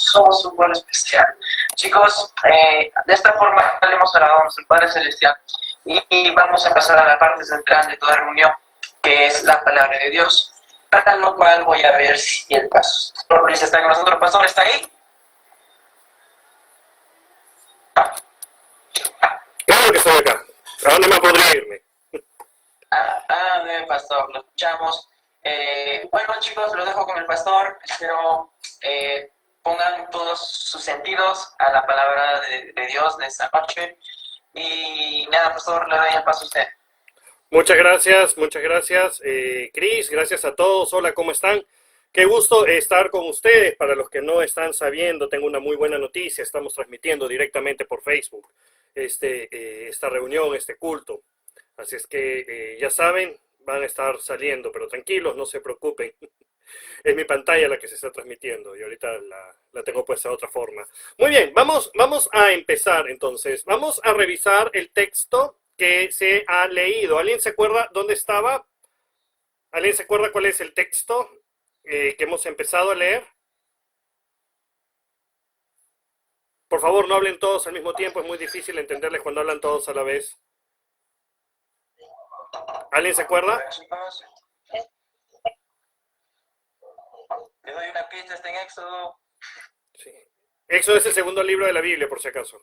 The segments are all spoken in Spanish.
somos un pueblo especial. Chicos, de esta forma le hemos orado a nuestro Padre Celestial y vamos a pasar a la parte central de toda reunión, que es la palabra de Dios, para lo cual voy a ver si el pastor Luis está con nosotros. ¿Pastor está ahí? Claro que estoy acá. ¿A dónde más podría irme? Pastor, lo escuchamos. Bueno, chicos, lo dejo con el pastor. Espero pongan todos sus sentidos a la palabra de Dios de esta noche. Y nada, pastor, le doy el paso a usted. Muchas gracias, Cris, gracias a todos. Hola, ¿cómo están? Qué gusto estar con ustedes. Para los que no están sabiendo, tengo una muy buena noticia. Estamos transmitiendo directamente por Facebook esta reunión, este culto. Así es que ya saben, van a estar saliendo, pero tranquilos, no se preocupen. Es mi pantalla la que se está transmitiendo y ahorita la tengo puesta de otra forma. Muy bien, vamos a empezar entonces. Vamos a revisar el texto que se ha leído. ¿Alguien se acuerda dónde estaba? ¿Alguien se acuerda cuál es el texto que hemos empezado a leer? Por favor, no hablen todos al mismo tiempo, es muy difícil entenderles cuando hablan todos a la vez. ¿Alguien se acuerda? Le doy una pista, está en Éxodo. Sí. Éxodo es el segundo libro de la Biblia, por si acaso.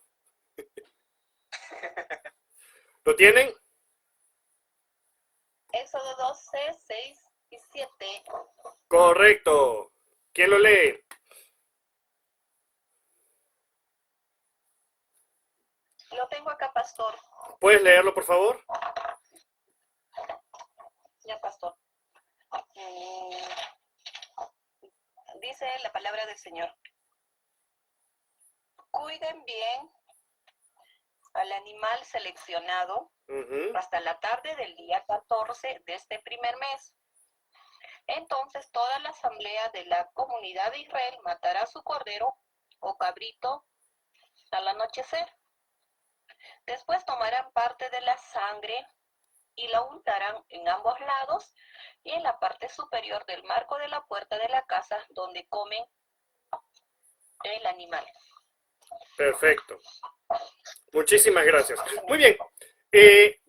¿Lo tienen? Éxodo 12, 6 y 7. Correcto. ¿Quién lo lee? Lo tengo acá, pastor. ¿Puedes leerlo, por favor? Ya, pastor. Dice la palabra del Señor. Cuiden bien al animal seleccionado hasta la tarde del día 14 de este primer mes. Entonces toda la asamblea de la comunidad de Israel matará su cordero o cabrito al anochecer. Después tomarán parte de la sangre y la untarán en ambos lados y en la parte superior del marco de la puerta de la casa donde comen el animal. Perfecto. Muchísimas gracias. Muy bien.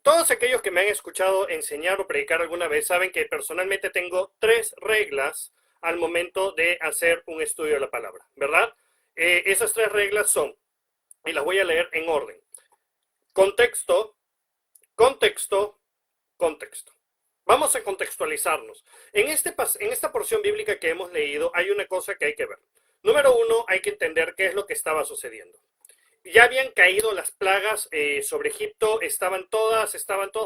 Todos aquellos que me han escuchado enseñar o predicar alguna vez saben que personalmente tengo 3 reglas al momento de hacer un estudio de la palabra, ¿verdad? Esas 3 reglas son, y las voy a leer en orden: contexto, contexto, contexto. Vamos a contextualizarnos. En esta porción bíblica que hemos leído hay una cosa que hay que ver. Número 1, hay que entender qué es lo que estaba sucediendo. Ya habían caído las plagas sobre Egipto, estaban todas,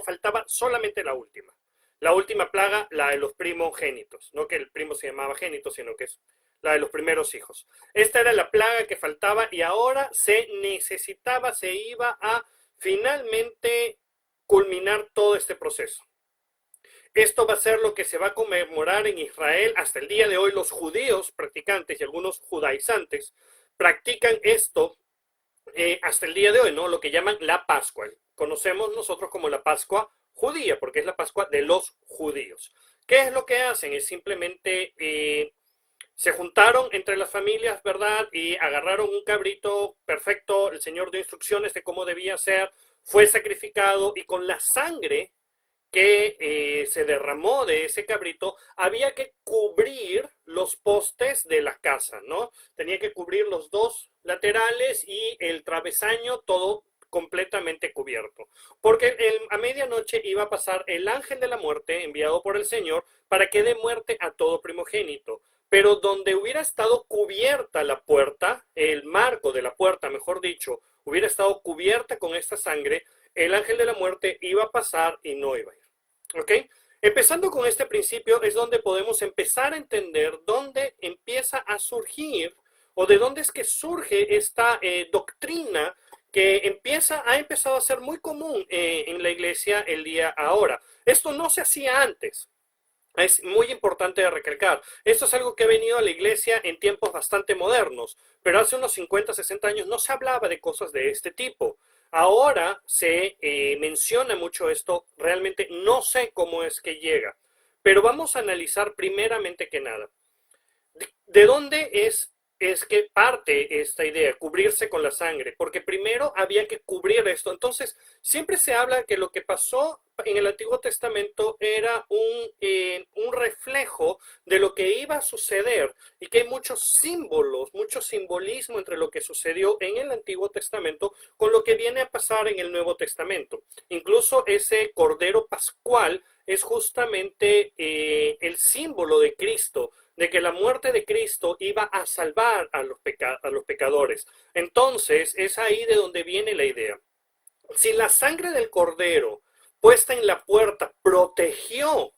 faltaba solamente la última. La última plaga, la de los primogénitos. No que el primo se llamaba génito, sino que es la de los primeros hijos. Esta era la plaga que faltaba y ahora se necesitaba, se iba a finalmente culminar todo este proceso. Esto va a ser lo que se va a conmemorar en Israel hasta el día de hoy. Los judíos practicantes y algunos judaizantes practican esto hasta el día de hoy, ¿no? Lo que llaman la Pascua. Conocemos nosotros como la Pascua judía, porque es la Pascua de los judíos. ¿Qué es lo que hacen? Es simplemente se juntaron entre las familias, ¿verdad? Y agarraron un cabrito perfecto. El Señor dio instrucciones de cómo debía ser. Fue sacrificado y con la sangre que se derramó de ese cabrito, había que cubrir los postes de la casa, ¿no? Tenía que cubrir los 2 laterales y el travesaño, todo completamente cubierto. Porque a medianoche iba a pasar el ángel de la muerte enviado por el Señor para que dé muerte a todo primogénito. Pero donde hubiera estado cubierta la puerta, el marco de la puerta, mejor dicho, hubiera estado cubierta con esta sangre, el ángel de la muerte iba a pasar y no iba a ir. ¿Ok? Empezando con este principio es donde podemos empezar a entender dónde empieza a surgir o de dónde es que surge esta doctrina que ha empezado a ser muy común en la iglesia el día ahora. Esto no se hacía antes. Es muy importante de recalcar. Esto es algo que ha venido a la iglesia en tiempos bastante modernos, pero hace unos 50, 60 años no se hablaba de cosas de este tipo. Ahora se menciona mucho esto, realmente no sé cómo es que llega, pero vamos a analizar primeramente que nada. ¿De dónde es es que parte esta idea, cubrirse con la sangre, porque primero había que cubrir esto. Entonces, siempre se habla que lo que pasó en el Antiguo Testamento era un reflejo de lo que iba a suceder y que hay muchos símbolos, mucho simbolismo entre lo que sucedió en el Antiguo Testamento con lo que viene a pasar en el Nuevo Testamento. Incluso ese Cordero Pascual es justamente el símbolo de Cristo, de que la muerte de Cristo iba a salvar a los pecadores. Entonces, es ahí de donde viene la idea. Si la sangre del Cordero puesta en la puerta protegió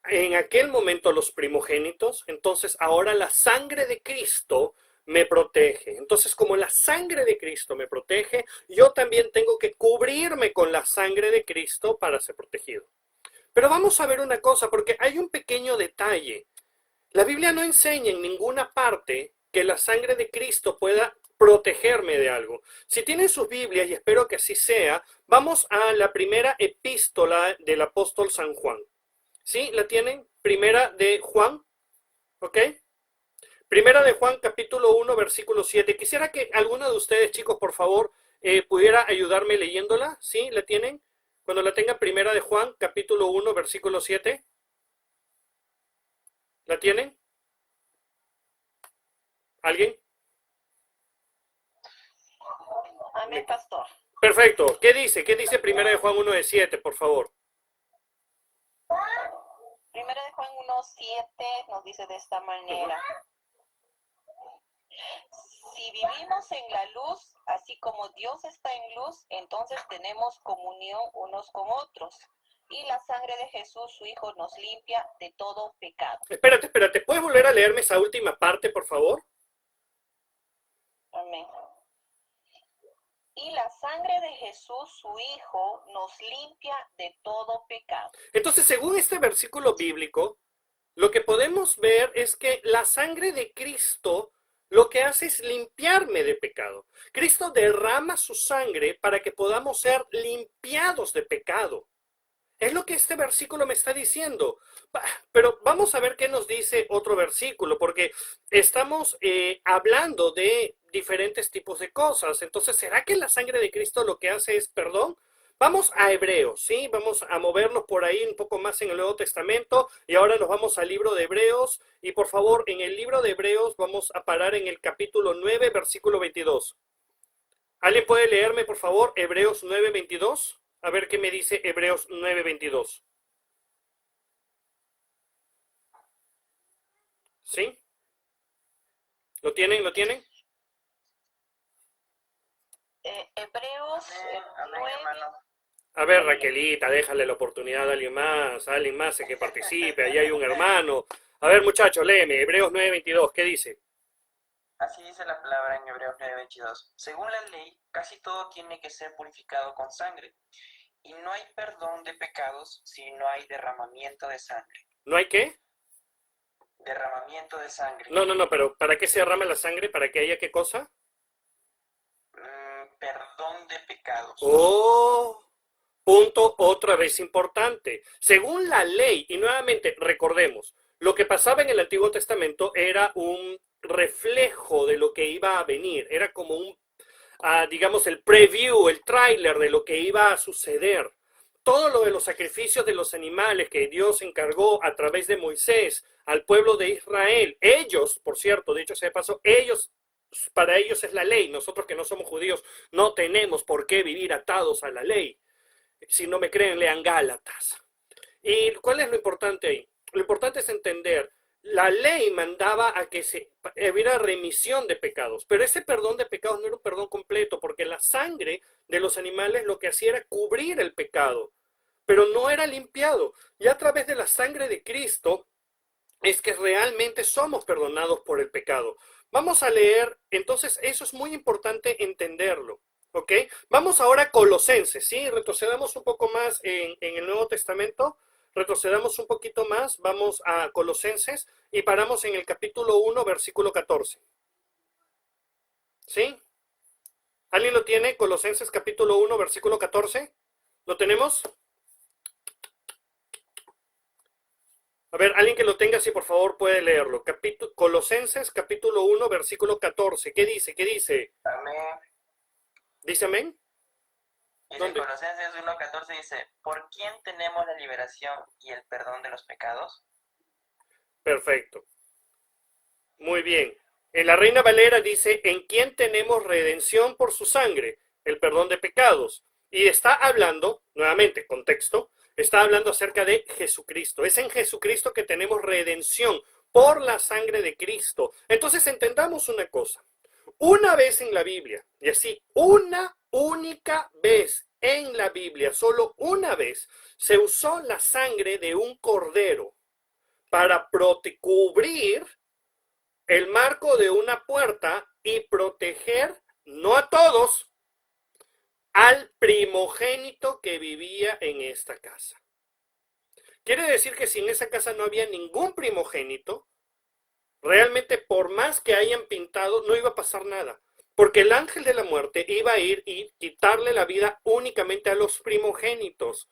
en aquel momento a los primogénitos, entonces ahora la sangre de Cristo me protege. Entonces, como la sangre de Cristo me protege, yo también tengo que cubrirme con la sangre de Cristo para ser protegido. Pero vamos a ver una cosa, porque hay un pequeño detalle. La Biblia no enseña en ninguna parte que la sangre de Cristo pueda protegerme de algo. Si tienen sus Biblias, y espero que así sea, vamos a la primera epístola del apóstol San Juan. ¿Sí? ¿La tienen? Primera de Juan, ¿ok? Primera de Juan, capítulo 1, versículo 7. Quisiera que alguno de ustedes, chicos, por favor, pudiera ayudarme leyéndola. ¿Sí? ¿La tienen? Cuando la tenga, Primera de Juan, capítulo 1, versículo 7. ¿La tienen? ¿Alguien? Amén, pastor. Perfecto. ¿Qué dice? ¿Qué dice Primera de Juan 1 de 7, por favor? Primera de Juan 1:7 nos dice de esta manera. Si vivimos en la luz, así como Dios está en luz, entonces tenemos comunión unos con otros. Y la sangre de Jesús, su Hijo, nos limpia de todo pecado. Espérate. ¿Puedes volver a leerme esa última parte, por favor? Amén. Y la sangre de Jesús, su Hijo, nos limpia de todo pecado. Entonces, según este versículo bíblico, lo que podemos ver es que la sangre de Cristo lo que hace es limpiarme de pecado. Cristo derrama su sangre para que podamos ser limpiados de pecado. Es lo que este versículo me está diciendo. Pero vamos a ver qué nos dice otro versículo, porque estamos hablando de diferentes tipos de cosas. Entonces, ¿será que la sangre de Cristo lo que hace es perdón? Vamos a Hebreos, ¿sí? Vamos a movernos por ahí un poco más en el Nuevo Testamento y ahora nos vamos al libro de Hebreos. Y por favor, en el libro de Hebreos vamos a parar en el capítulo 9, versículo 22. ¿Alguien puede leerme, por favor, Hebreos 9, 22? A ver qué me dice Hebreos 9, 22. ¿Sí? ¿Lo tienen? ¿Lo tienen? Hebreos Amén, 9. hermano. A ver, Raquelita, déjale la oportunidad a alguien más que participe. Ahí hay un hermano. A ver, muchachos, léeme. Hebreos 9, 22. ¿Qué dice? Así dice la palabra en Hebreos 9:22. Según la ley, casi todo tiene que ser purificado con sangre. Y no hay perdón de pecados si no hay derramamiento de sangre. ¿No hay qué? Derramamiento de sangre. No, pero ¿para qué se derrama la sangre? ¿Para que haya qué cosa? Perdón de pecados. Oh, punto otra vez importante. Según la ley, y nuevamente recordemos, lo que pasaba en el Antiguo Testamento era un reflejo de lo que iba a venir. Era como digamos, el preview, el tráiler de lo que iba a suceder. Todo lo de los sacrificios de los animales que Dios encargó a través de Moisés al pueblo de Israel. Ellos, por cierto, dicho sea de paso, para ellos es la ley. Nosotros que no somos judíos no tenemos por qué vivir atados a la ley. Si no me creen, lean Gálatas. ¿Y cuál es lo importante ahí? Lo importante es entender, la ley mandaba a que hubiera remisión de pecados, pero ese perdón de pecados no era un perdón completo, porque la sangre de los animales lo que hacía era cubrir el pecado, pero no era limpiado. Y a través de la sangre de Cristo es que realmente somos perdonados por el pecado. Vamos a leer, entonces eso es muy importante entenderlo, ¿ok? Vamos ahora a Colosenses, ¿sí? Retrocedamos un poco más en el Nuevo Testamento, retrocedamos un poquito más, vamos a Colosenses y paramos en el capítulo 1, versículo 14. ¿Sí? ¿Alguien lo tiene? Colosenses capítulo 1, versículo 14. ¿Lo tenemos? A ver, alguien que lo tenga, si por favor puede leerlo. Colosenses, capítulo 1, versículo 14. ¿Qué dice? ¿Qué dice? Amén. ¿Dice amén? Dice ¿Dónde? Colosenses 1:14, dice, ¿por quién tenemos la liberación y el perdón de los pecados? Perfecto. Muy bien. En la Reina Valera dice, ¿en quién tenemos redención por su sangre? El perdón de pecados. Y está hablando, nuevamente, contexto, está hablando acerca de Jesucristo. Es en Jesucristo que tenemos redención por la sangre de Cristo. Entonces entendamos una cosa. Una vez en la Biblia, y así, una única vez en la Biblia, solo una vez, se usó la sangre de un cordero para cubrir el marco de una puerta y proteger, no a todos, al primogénito que vivía en esta casa. Quiere decir que si en esa casa no había ningún primogénito, realmente por más que hayan pintado, no iba a pasar nada. Porque el ángel de la muerte iba a ir y quitarle la vida únicamente a los primogénitos.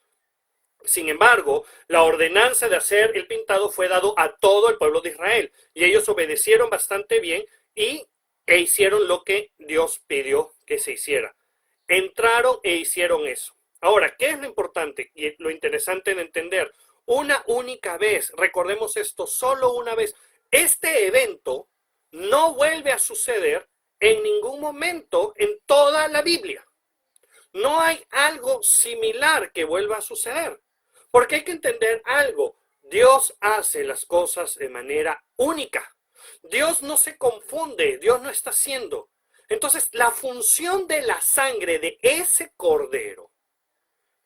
Sin embargo, la ordenanza de hacer el pintado fue dado a todo el pueblo de Israel y ellos obedecieron bastante bien e hicieron lo que Dios pidió que se hiciera. Entraron e hicieron eso. Ahora, ¿qué es lo importante y lo interesante de entender? Una única vez, recordemos esto, solo una vez. Este evento no vuelve a suceder en ningún momento en toda la Biblia. No hay algo similar que vuelva a suceder. Porque hay que entender algo. Dios hace las cosas de manera única. Dios no se confunde. Dios no está haciendo. Entonces, la función de la sangre de ese cordero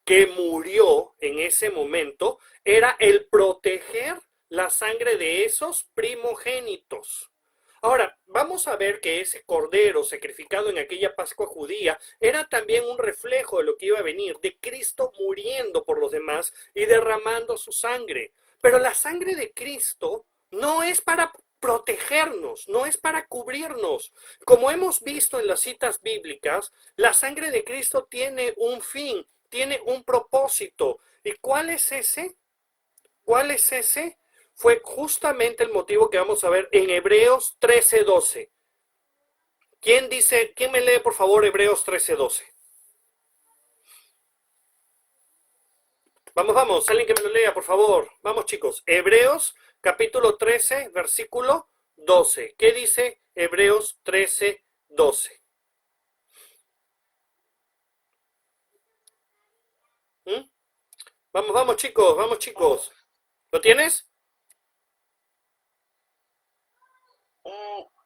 que murió en ese momento era el proteger la sangre de esos primogénitos. Ahora, vamos a ver que ese cordero sacrificado en aquella Pascua judía era también un reflejo de lo que iba a venir, de Cristo muriendo por los demás y derramando su sangre. Pero la sangre de Cristo no es para protegernos, no es para cubrirnos. Como hemos visto en las citas bíblicas, la sangre de Cristo tiene un fin, tiene un propósito. ¿Y cuál es ese? ¿Cuál es ese? Fue justamente el motivo que vamos a ver en Hebreos 13:12. ¿Quién me lee por favor Hebreos 13:12? Vamos, alguien que me lo lea, por favor. Vamos, chicos. Hebreos capítulo 13, versículo 12. ¿Qué dice Hebreos 13:12? Vamos, chicos. ¿Lo tienes?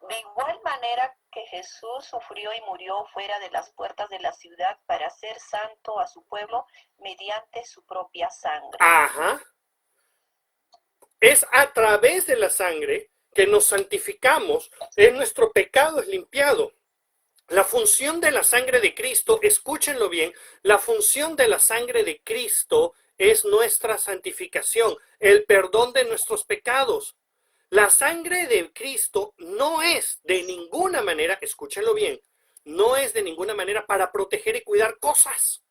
De igual manera que Jesús sufrió y murió fuera de las puertas de la ciudad para hacer santo a su pueblo mediante su propia sangre. Ajá. Es a través de la sangre que nos santificamos, nuestro pecado es limpiado. La función de la sangre de Cristo, escúchenlo bien, la función de la sangre de Cristo es nuestra santificación, el perdón de nuestros pecados. La sangre de Cristo no es de ninguna manera, escúchenlo bien, no es de ninguna manera para proteger y cuidar cosas.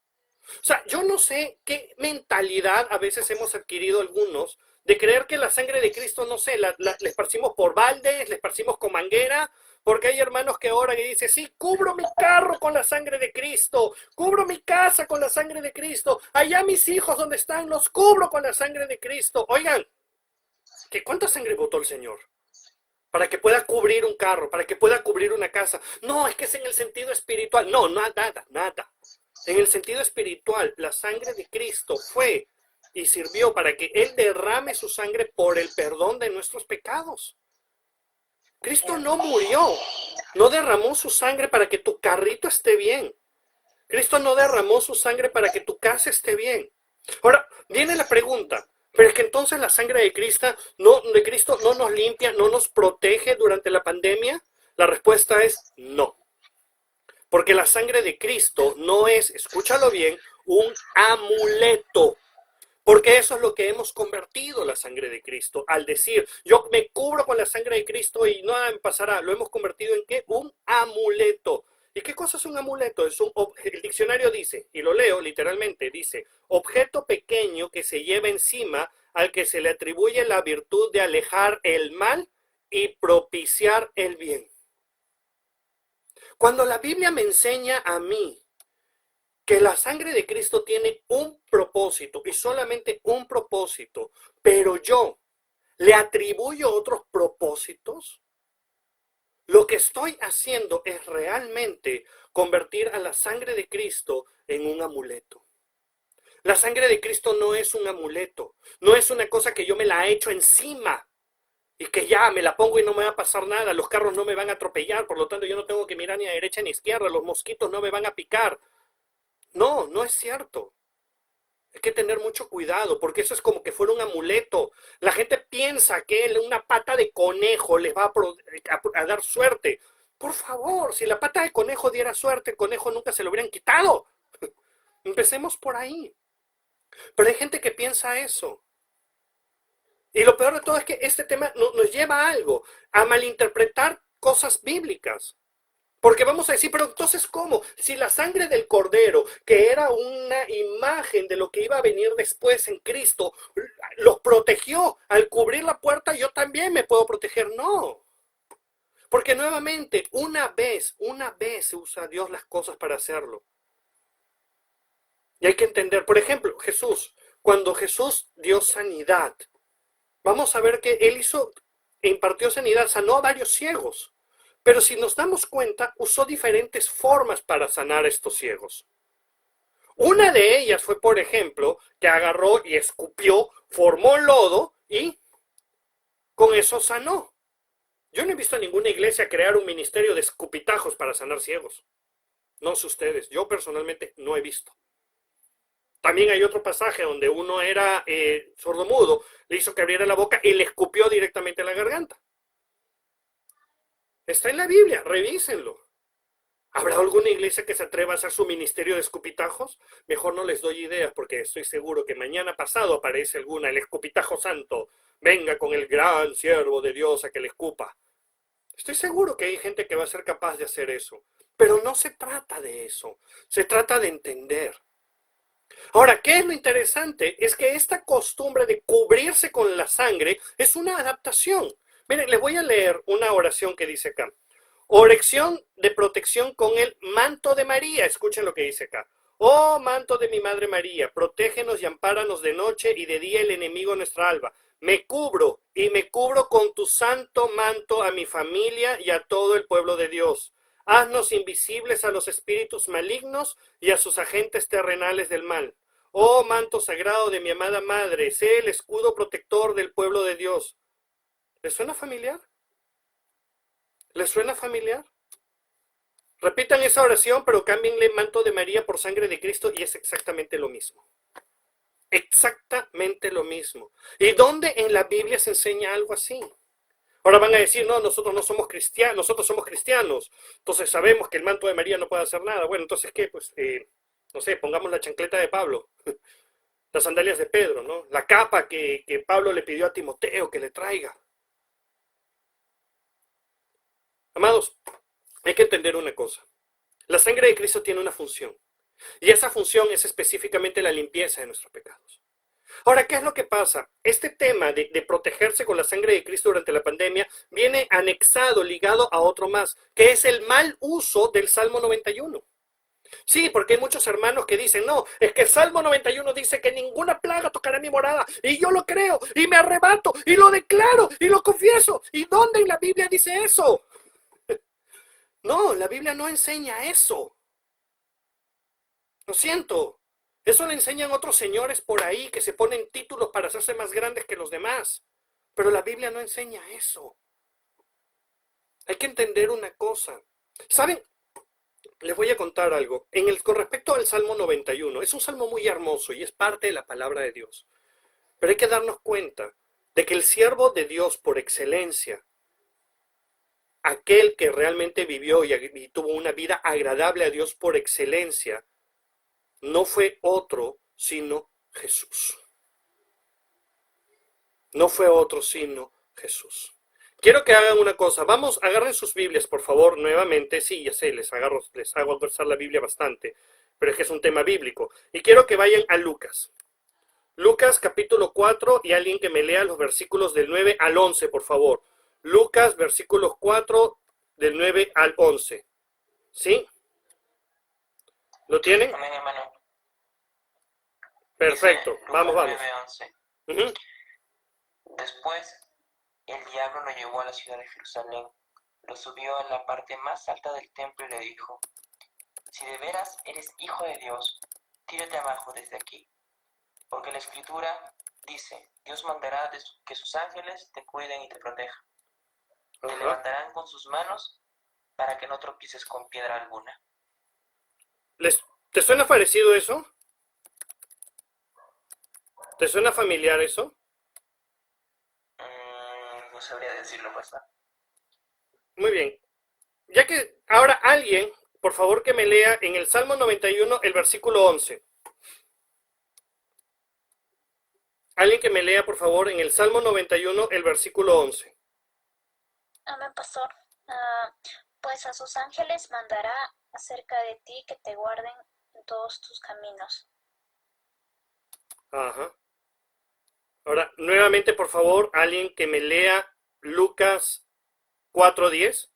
O sea, yo no sé qué mentalidad a veces hemos adquirido algunos de creer que la sangre de Cristo, no sé, la esparcimos por baldes, la esparcimos con manguera, porque hay hermanos que oran y dicen, sí, cubro mi carro con la sangre de Cristo, cubro mi casa con la sangre de Cristo, allá mis hijos donde están, los cubro con la sangre de Cristo. Oigan, ¿que cuánta sangre botó el Señor? Para que pueda cubrir un carro, para que pueda cubrir una casa. No, es que es en el sentido espiritual. No, nada. En el sentido espiritual, la sangre de Cristo fue y sirvió para que Él derrame su sangre por el perdón de nuestros pecados. Cristo no murió, no derramó su sangre para que tu carrito esté bien. Cristo no derramó su sangre para que tu casa esté bien. Ahora, viene la pregunta, pero es que entonces la sangre de Cristo no nos limpia, no nos protege durante la pandemia. La respuesta es no. Porque la sangre de Cristo no es, escúchalo bien, un amuleto. Porque eso es lo que hemos convertido la sangre de Cristo. Al decir, yo me cubro con la sangre de Cristo y nada me pasará. ¿Lo hemos convertido en qué? Un amuleto. ¿Y qué cosa es un amuleto? El diccionario dice, y lo leo literalmente, dice, objeto pequeño que se lleva encima al que se le atribuye la virtud de alejar el mal y propiciar el bien. Cuando la Biblia me enseña a mí que la sangre de Cristo tiene un propósito y solamente un propósito, pero yo le atribuyo otros propósitos, lo que estoy haciendo es realmente convertir a la sangre de Cristo en un amuleto. La sangre de Cristo no es un amuleto, no es una cosa que yo me la he hecho encima y que ya me la pongo y no me va a pasar nada, los carros no me van a atropellar, por lo tanto yo no tengo que mirar ni a derecha ni a izquierda, los mosquitos no me van a picar. No, no es cierto. Hay que tener mucho cuidado, porque eso es como que fuera un amuleto. La gente piensa que una pata de conejo les va a dar suerte. Por favor, si la pata de conejo diera suerte, el conejo nunca se lo hubieran quitado. Empecemos por ahí. Pero hay gente que piensa eso. Y lo peor de todo es que este tema nos lleva a algo, a malinterpretar cosas bíblicas. Porque vamos a decir, pero entonces, ¿cómo? Si la sangre del Cordero, que era una imagen de lo que iba a venir después en Cristo, los protegió al cubrir la puerta, yo también me puedo proteger. No. Porque nuevamente, una vez usa Dios las cosas para hacerlo. Y hay que entender, por ejemplo, Jesús, cuando Jesús dio sanidad, vamos a ver que Él impartió sanidad, sanó a varios ciegos. Pero si nos damos cuenta, usó diferentes formas para sanar a estos ciegos. Una de ellas fue, por ejemplo, que agarró y escupió, formó lodo y con eso sanó. Yo no he visto a ninguna iglesia crear un ministerio de escupitajos para sanar ciegos. No sé ustedes, yo personalmente no he visto. También hay otro pasaje donde uno era sordomudo, le hizo que abriera la boca y le escupió directamente a la garganta. Está en la Biblia, revísenlo. ¿Habrá alguna iglesia que se atreva a hacer su ministerio de escupitajos? Mejor no les doy ideas porque estoy seguro que mañana pasado aparece alguna, el escupitajo santo. Venga con el gran siervo de Dios a que le escupa. Estoy seguro que hay gente que va a ser capaz de hacer eso. Pero no se trata de eso. Se trata de entender. Ahora, ¿qué es lo interesante? Es que esta costumbre de cubrirse con la sangre es una adaptación. Miren, les voy a leer una oración que dice acá. Oración de protección con el manto de María. Escuchen lo que dice acá. Oh manto de mi Madre María, protégenos y ampáranos de noche y de día el enemigo nuestra alba. Me cubro y me cubro con tu santo manto a mi familia y a todo el pueblo de Dios. Haznos invisibles a los espíritus malignos y a sus agentes terrenales del mal. Oh manto sagrado de mi amada Madre, sé el escudo protector del pueblo de Dios. ¿Les suena familiar? ¿Les suena familiar? Repitan esa oración, pero cámbienle manto de María por sangre de Cristo y es exactamente lo mismo. Exactamente lo mismo. ¿Y dónde en la Biblia se enseña algo así? Ahora van a decir, no, nosotros no somos cristianos, nosotros somos cristianos. Entonces sabemos que el manto de María no puede hacer nada. Bueno, entonces, ¿qué? Pues, no sé, pongamos la chancleta de Pablo, las sandalias de Pedro, ¿no? La capa que Pablo le pidió a Timoteo que le traiga. Amados, hay que entender una cosa. La sangre de Cristo tiene una función. Y esa función es específicamente la limpieza de nuestros pecados. Ahora, ¿qué es lo que pasa? Este tema de protegerse con la sangre de Cristo durante la pandemia viene anexado, ligado a otro más, que es el mal uso del Salmo 91. Sí, porque hay muchos hermanos que dicen, no, es que el Salmo 91 dice que ninguna plaga tocará mi morada, y yo lo creo, y me arrebato, y lo declaro, y lo confieso. ¿Y dónde en la Biblia dice eso? No, la Biblia no enseña eso. Lo siento. Eso le enseñan otros señores por ahí que se ponen títulos para hacerse más grandes que los demás. Pero la Biblia no enseña eso. Hay que entender una cosa. ¿Saben? Les voy a contar algo. Con respecto al Salmo 91, es un salmo muy hermoso y es parte de la palabra de Dios. Pero hay que darnos cuenta de que el siervo de Dios por excelencia, aquel que realmente vivió y tuvo una vida agradable a Dios por excelencia, no fue otro sino Jesús. No fue otro sino Jesús. Quiero que hagan una cosa. Vamos, agarren sus Biblias, por favor, nuevamente. Sí, ya sé, les hago versar la Biblia bastante, pero es que es un tema bíblico. Y quiero que vayan a Lucas. Lucas capítulo 4 y alguien que me lea los versículos del 9 al 11, por favor. Lucas, versículos 4, del 9 al 11. ¿Sí? ¿Lo tienen? Amén, hermano. Perfecto. Dice, Vamos, Lucas vamos. 9:11. Después, el diablo lo llevó a la ciudad de Jerusalén, lo subió a la parte más alta del templo y le dijo: si de veras eres hijo de Dios, tírate abajo desde aquí. Porque la Escritura dice: Dios mandará que sus ángeles te cuiden y te protejan. Te levantarán con sus manos para que no tropieces con piedra alguna. ¿Te suena parecido eso? ¿Te suena familiar eso? No sabría decirlo, pastor. Muy bien. Ya que ahora alguien, por favor, que me lea en el Salmo 91, el versículo 11. Alguien que me lea, por favor, en el Salmo 91, el versículo 11. Amén, pastor. Pues a sus ángeles mandará acerca de ti que te guarden en todos tus caminos. Ajá. Ahora, nuevamente, por favor, alguien que me lea Lucas 4:10.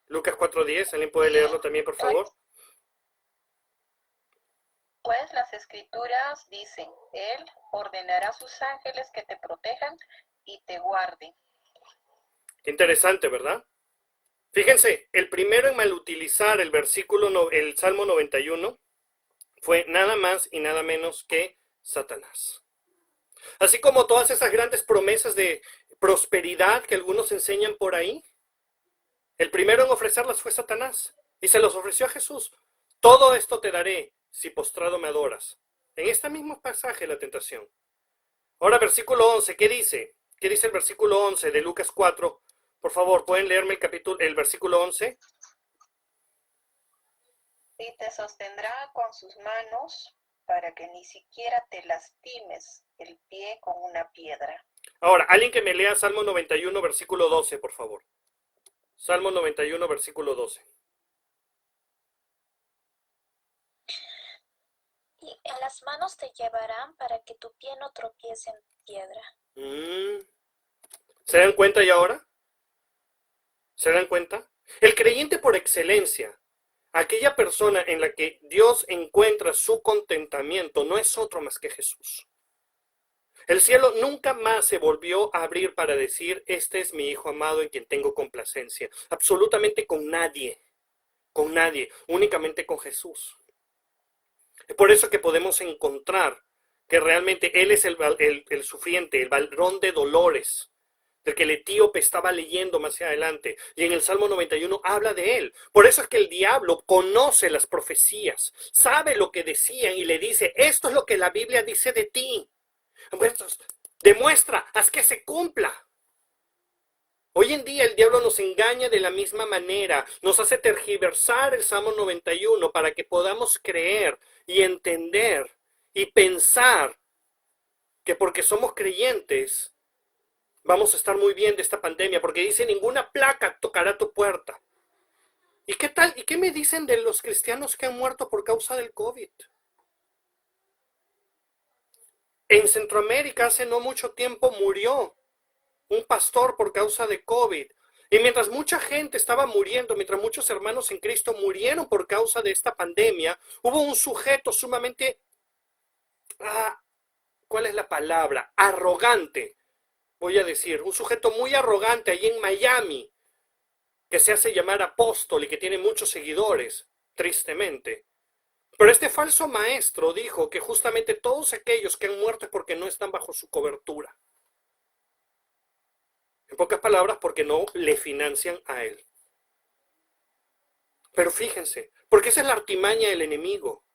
Lucas 4:10, ¿alguien puede leerlo también, por favor? Pues las Escrituras dicen: Él ordenará a sus ángeles que te protejan y te guarden. Qué interesante, ¿verdad? Fíjense, el primero en malutilizar el Salmo 91 fue nada más y nada menos que Satanás. Así como todas esas grandes promesas de prosperidad que algunos enseñan por ahí, el primero en ofrecerlas fue Satanás y se los ofreció a Jesús. Todo esto te daré si postrado me adoras. En este mismo pasaje la tentación. Ahora versículo 11, ¿qué dice? ¿Qué dice el versículo 11 de Lucas 4? Por favor, ¿pueden leerme el versículo 11? Y te sostendrá con sus manos para que ni siquiera te lastimes el pie con una piedra. Ahora, alguien que me lea Salmo 91, versículo 12, por favor. Salmo 91, versículo 12. Y en las manos te llevarán para que tu pie no tropiece en piedra. ¿Se dan cuenta ya ahora? ¿Se dan cuenta? El creyente por excelencia, aquella persona en la que Dios encuentra su contentamiento, no es otro más que Jesús. El cielo nunca más se volvió a abrir para decir: este es mi hijo amado en quien tengo complacencia. Absolutamente con nadie, únicamente con Jesús. Es por eso que podemos encontrar que realmente Él es el sufriente, el varón de dolores, del que el etíope estaba leyendo más adelante. Y en el Salmo 91 habla de Él. Por eso es que el diablo conoce las profecías, sabe lo que decían y le dice: esto es lo que la Biblia dice de ti. Demuestra, haz que se cumpla. Hoy en día el diablo nos engaña de la misma manera, nos hace tergiversar el Salmo 91 para que podamos creer y entender y pensar que porque somos creyentes vamos a estar muy bien de esta pandemia, porque dice: ninguna plaga tocará tu puerta. ¿Y qué tal? ¿Y qué me dicen de los cristianos que han muerto por causa del COVID? En Centroamérica hace no mucho tiempo murió un pastor por causa de COVID. Y mientras mucha gente estaba muriendo, mientras muchos hermanos en Cristo murieron por causa de esta pandemia, hubo un sujeto sumamente, ¿cuál es la palabra? Arrogante, voy a decir, un sujeto muy arrogante allí en Miami, que se hace llamar apóstol y que tiene muchos seguidores, tristemente. Pero este falso maestro dijo que justamente todos aquellos que han muerto es porque no están bajo su cobertura. En pocas palabras, porque no le financian a él. Pero fíjense, porque esa es la artimaña del enemigo.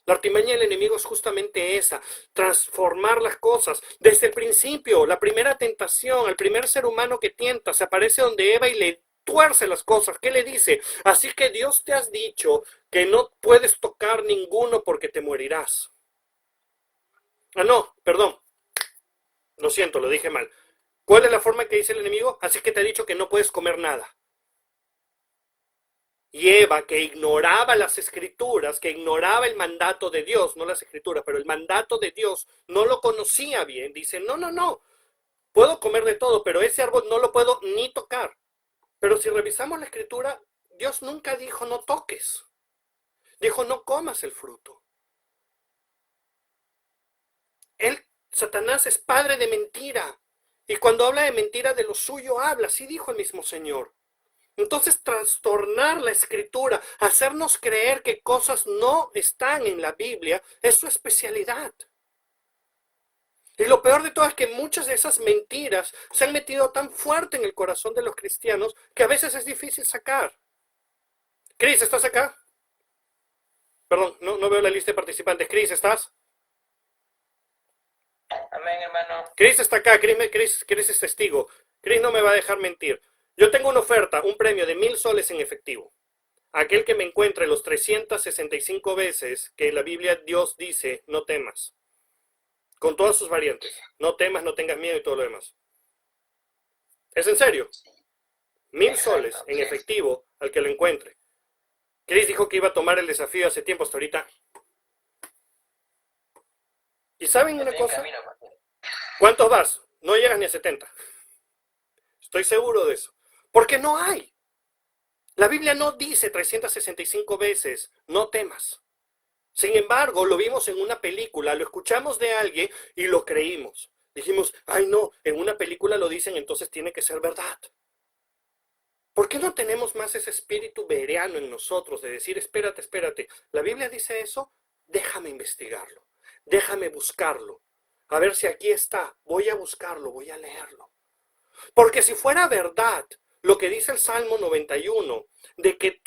La artimaña del enemigo es justamente esa: transformar las cosas. Desde el principio, la primera tentación, el primer ser humano que tienta, se aparece donde Eva y le tuerce las cosas. ¿Qué le dice? Así que Dios te has dicho que no puedes tocar ninguno porque te morirás. No, perdón. Lo siento, lo dije mal. ¿Cuál es la forma que dice el enemigo? Así que te ha dicho que no puedes comer nada. Y Eva, que ignoraba las escrituras, que ignoraba el mandato de Dios, no las escrituras, pero el mandato de Dios, no lo conocía bien, dice, no, puedo comer de todo, pero ese árbol no lo puedo ni tocar. Pero si revisamos la escritura, Dios nunca dijo no toques, dijo no comas el fruto. Satanás es padre de mentira, y cuando habla de mentira de lo suyo habla, así dijo el mismo Señor. Entonces, trastornar la escritura, hacernos creer que cosas no están en la Biblia, es su especialidad. Y lo peor de todo es que muchas de esas mentiras se han metido tan fuerte en el corazón de los cristianos que a veces es difícil sacar. Cris, ¿estás acá? Perdón, no veo la lista de participantes. Cris, ¿estás? Amén, hermano. Cris está acá, Cris es testigo. Cris no me va a dejar mentir. Yo tengo una oferta, un premio de 1,000 soles en efectivo. Aquel que me encuentre los 365 veces que en la Biblia Dios dice, no temas. Con todas sus variantes. No temas, no tengas miedo y todo lo demás. ¿Es en serio? 1,000 soles en efectivo al que lo encuentre. Cris dijo que iba a tomar el desafío hace tiempo, hasta ahorita. ¿Y saben una cosa? ¿Cuántos vas? No llegas ni a 70. Estoy seguro de eso. Porque no hay. La Biblia no dice 365 veces, no temas. Sin embargo, lo vimos en una película, lo escuchamos de alguien y lo creímos. Dijimos, ay no, en una película lo dicen, entonces tiene que ser verdad. ¿Por qué no tenemos más ese espíritu bereano en nosotros de decir, espérate, la Biblia dice eso? Déjame investigarlo, déjame buscarlo, a ver si aquí está, voy a buscarlo, voy a leerlo. Porque si fuera verdad lo que dice el Salmo 91, de que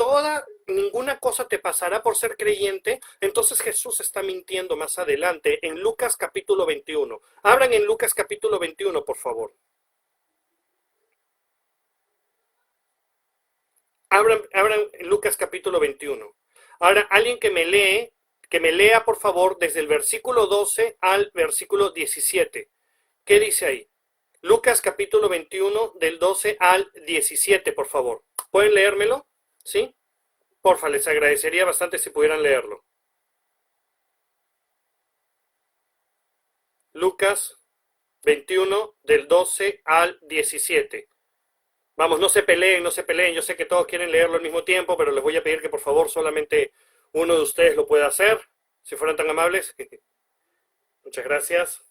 ninguna cosa te pasará por ser creyente, entonces Jesús está mintiendo más adelante en Lucas capítulo 21. Abran en Lucas capítulo 21, por favor. Abran en Lucas capítulo 21. Ahora, alguien que me lea, por favor, desde el versículo 12 al versículo 17. ¿Qué dice ahí? Lucas capítulo 21, del 12 al 17, por favor. ¿Pueden leérmelo? ¿Sí? Porfa, les agradecería bastante si pudieran leerlo. Lucas 21, del 12 al 17. Vamos, no se peleen. Yo sé que todos quieren leerlo al mismo tiempo, pero les voy a pedir que por favor solamente uno de ustedes lo pueda hacer, si fueran tan amables. Muchas gracias.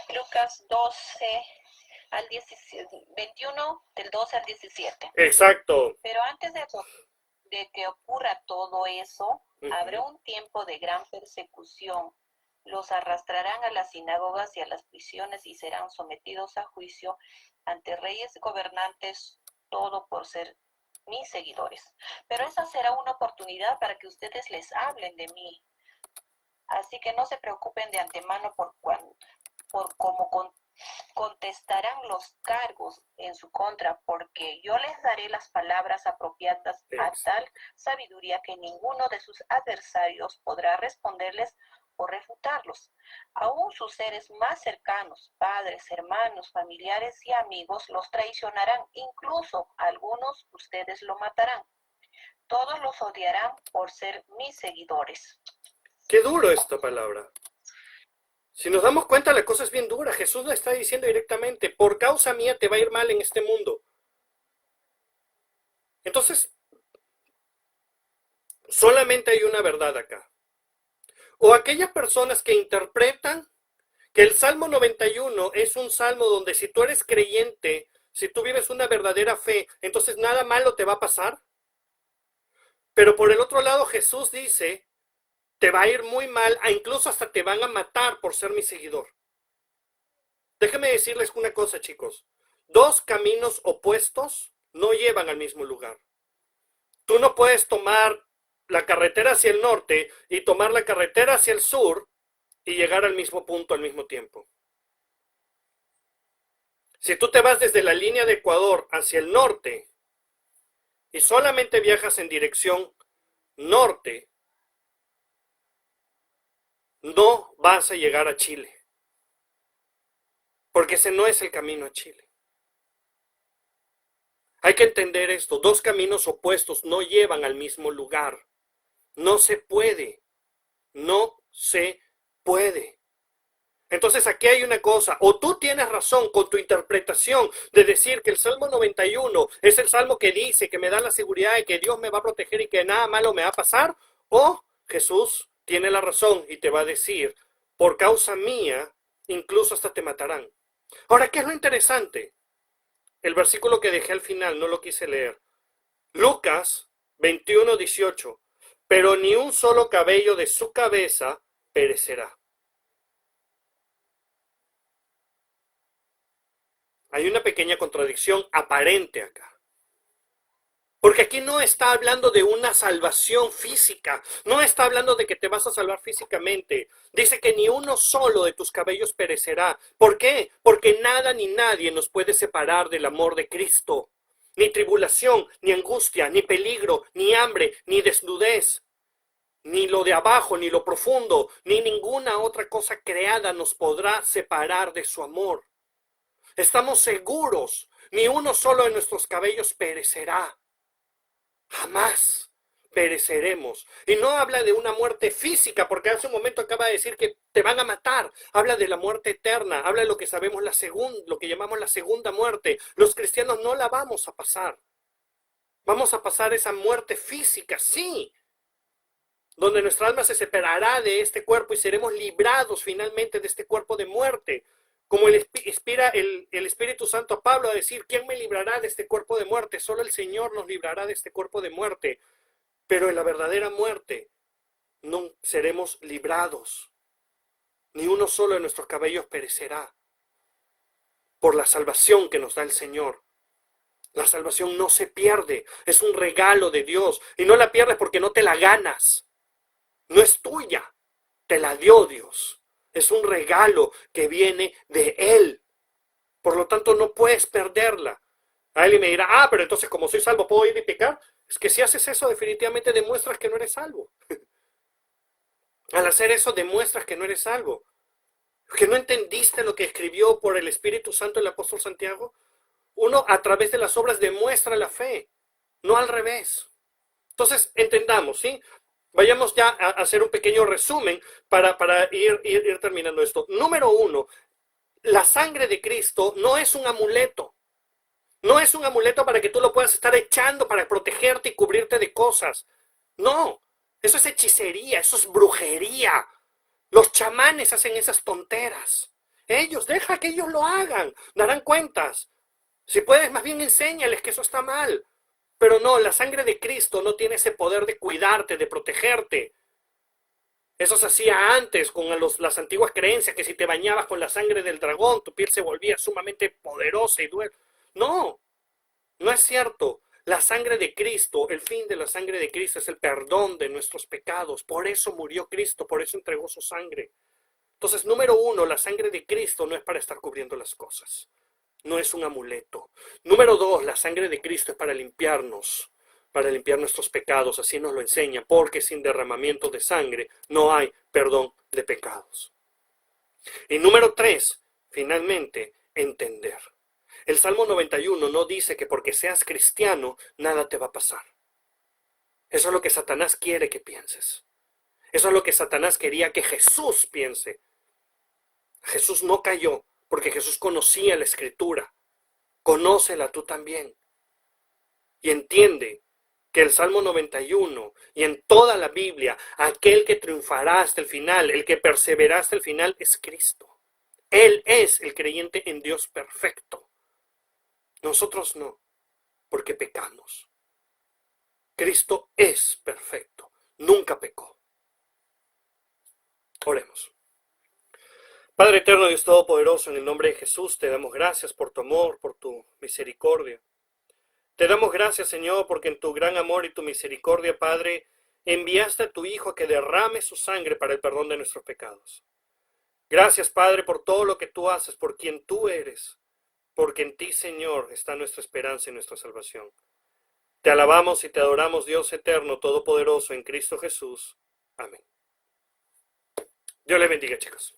Lucas 12 al 17, 21, del 12 al 17. Exacto. Pero antes de que ocurra todo eso, habrá un tiempo de gran persecución. Los arrastrarán a las sinagogas y a las prisiones y serán sometidos a juicio ante reyes y gobernantes, todo por ser mis seguidores. Pero esa será una oportunidad para que ustedes les hablen de mí. Así que no se preocupen de antemano por cómo contestarán los cargos en su contra, porque yo les daré las palabras apropiadas a tal sabiduría que ninguno de sus adversarios podrá responderles o refutarlos. Aún sus seres más cercanos, padres, hermanos, familiares y amigos, los traicionarán. Incluso algunos ustedes lo matarán. Todos los odiarán por ser mis seguidores. Qué duro esta palabra. Si nos damos cuenta, la cosa es bien dura. Jesús le está diciendo directamente, por causa mía te va a ir mal en este mundo. Entonces, solamente hay una verdad acá. O aquellas personas que interpretan que el Salmo 91 es un salmo donde si tú eres creyente, si tú vives una verdadera fe, entonces nada malo te va a pasar. Pero por el otro lado, Jesús dice, te va a ir muy mal, incluso hasta te van a matar por ser mi seguidor. Déjenme decirles una cosa, chicos. Dos caminos opuestos no llevan al mismo lugar. Tú no puedes tomar la carretera hacia el norte y tomar la carretera hacia el sur y llegar al mismo punto al mismo tiempo. Si tú te vas desde la línea de Ecuador hacia el norte y solamente viajas en dirección norte, no vas a llegar a Chile. porque ese no es el camino a Chile. Hay que entender esto, dos caminos opuestos no llevan al mismo lugar. No se puede, no se puede. Entonces aquí hay una cosa, o tú tienes razón con tu interpretación de decir que el Salmo 91 es el Salmo que dice, que me da la seguridad de que Dios me va a proteger y que nada malo me va a pasar, o Jesús tiene la razón y te va a decir, por causa mía, incluso hasta te matarán. Ahora, ¿qué es lo interesante? El versículo que dejé al final, no lo quise leer. Lucas 21:18, pero ni un solo cabello de su cabeza perecerá. Hay una pequeña contradicción aparente acá. Porque aquí no está hablando de una salvación física, no está hablando de que te vas a salvar físicamente. Dice que ni uno solo de tus cabellos perecerá. ¿Por qué? Porque nada ni nadie nos puede separar del amor de Cristo. Ni tribulación, ni angustia, ni peligro, ni hambre, ni desnudez, ni lo de abajo, ni lo profundo, ni ninguna otra cosa creada nos podrá separar de su amor. Estamos seguros, ni uno solo de nuestros cabellos perecerá. Jamás pereceremos. Y no habla de una muerte física, porque hace un momento acaba de decir que te van a matar. Habla de la muerte eterna, habla de lo que sabemos, lo que llamamos la segunda muerte. Los cristianos no la vamos a pasar. Vamos a pasar esa muerte física, sí, donde nuestra alma se separará de este cuerpo y seremos librados finalmente de este cuerpo de muerte. Como inspira el Espíritu Santo a Pablo a decir, ¿quién me librará de este cuerpo de muerte? Solo el Señor nos librará de este cuerpo de muerte. Pero en la verdadera muerte no seremos librados. Ni uno solo de nuestros cabellos perecerá. Por la salvación que nos da el Señor. La salvación no se pierde. Es un regalo de Dios. Y no la pierdes porque no te la ganas. No es tuya. Te la dio Dios. Es un regalo que viene de Él. Por lo tanto, no puedes perderla. Alguien me dirá, pero entonces como soy salvo, ¿puedo ir y pecar? Es que si haces eso, definitivamente demuestras que no eres salvo. Al hacer eso, demuestras que no eres salvo. ¿Que no entendiste lo que escribió por el Espíritu Santo el apóstol Santiago? Uno, a través de las obras, demuestra la fe, no al revés. Entonces, entendamos, ¿sí? Vayamos ya a hacer un pequeño resumen para ir terminando esto. Número 1, la sangre de Cristo no es un amuleto. No es un amuleto para que tú lo puedas estar echando para protegerte y cubrirte de cosas. No, eso es hechicería, eso es brujería. Los chamanes hacen esas tonteras. Deja que ellos lo hagan, darán cuentas. Si puedes, más bien enséñales que eso está mal. Pero no, la sangre de Cristo no tiene ese poder de cuidarte, de protegerte. Eso se hacía antes con las antiguas creencias, que si te bañabas con la sangre del dragón, tu piel se volvía sumamente poderosa y duele. No, no es cierto. La sangre de Cristo, el fin de la sangre de Cristo es el perdón de nuestros pecados. Por eso murió Cristo, por eso entregó su sangre. Entonces, número 1, la sangre de Cristo no es para estar cubriendo las cosas. No es un amuleto. Número 2, la sangre de Cristo es para limpiar nuestros pecados, así nos lo enseña, porque sin derramamiento de sangre no hay perdón de pecados. Y número 3, finalmente, entender. El Salmo 91 no dice que porque seas cristiano, nada te va a pasar. Eso es lo que Satanás quiere que pienses. Eso es lo que Satanás quería que Jesús piense. Jesús no cayó porque Jesús conocía la Escritura. Conócela tú también. Y entiende que el Salmo 91 y en toda la Biblia, aquel que triunfará hasta el final, el que perseverará hasta el final es Cristo. Él es el creyente en Dios perfecto. Nosotros no, porque pecamos. Cristo es perfecto, nunca pecó. Oremos. Padre eterno, Dios todopoderoso, en el nombre de Jesús te damos gracias por tu amor, por tu misericordia. Te damos gracias, Señor, porque en tu gran amor y tu misericordia, Padre, enviaste a tu Hijo a que derrame su sangre para el perdón de nuestros pecados. Gracias, Padre, por todo lo que tú haces, por quien tú eres, porque en ti, Señor, está nuestra esperanza y nuestra salvación. Te alabamos y te adoramos, Dios eterno, todopoderoso, en Cristo Jesús. Amén. Dios les bendiga, chicos.